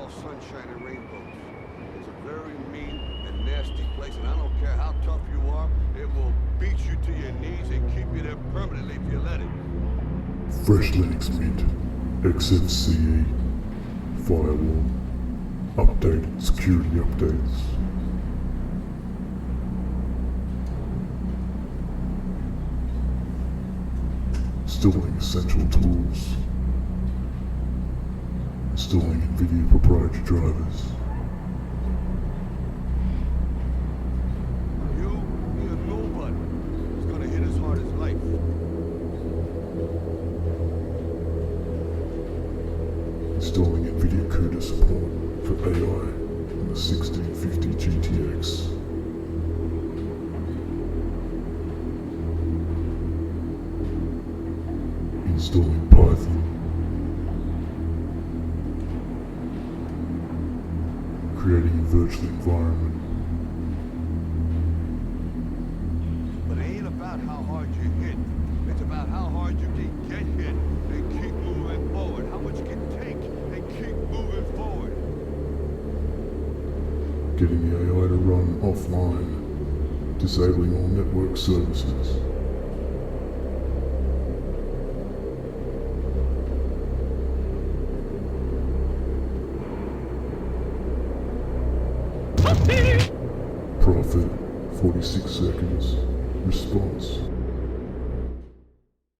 all sunshine and rainbows. It's a very mean and nasty place, and I don't care how tough you are, it will beat you to your knees and keep you there permanently if you let it. Fresh Linux Mint, XFCE, firewall, updated security updates. Installing essential tools. Installing NVIDIA proprietary drivers. You, you're nobody. It's gonna hit as hard as life. Installing NVIDIA CUDA support for AI on the 1650 GTX. Installing Python. Creating a virtual environment. But it ain't about how hard you hit. It's about how hard you can get hit and keep moving forward. How much you can take and keep moving forward. Getting the AI to run offline. Disabling all network services. Profit, 46 seconds. Response.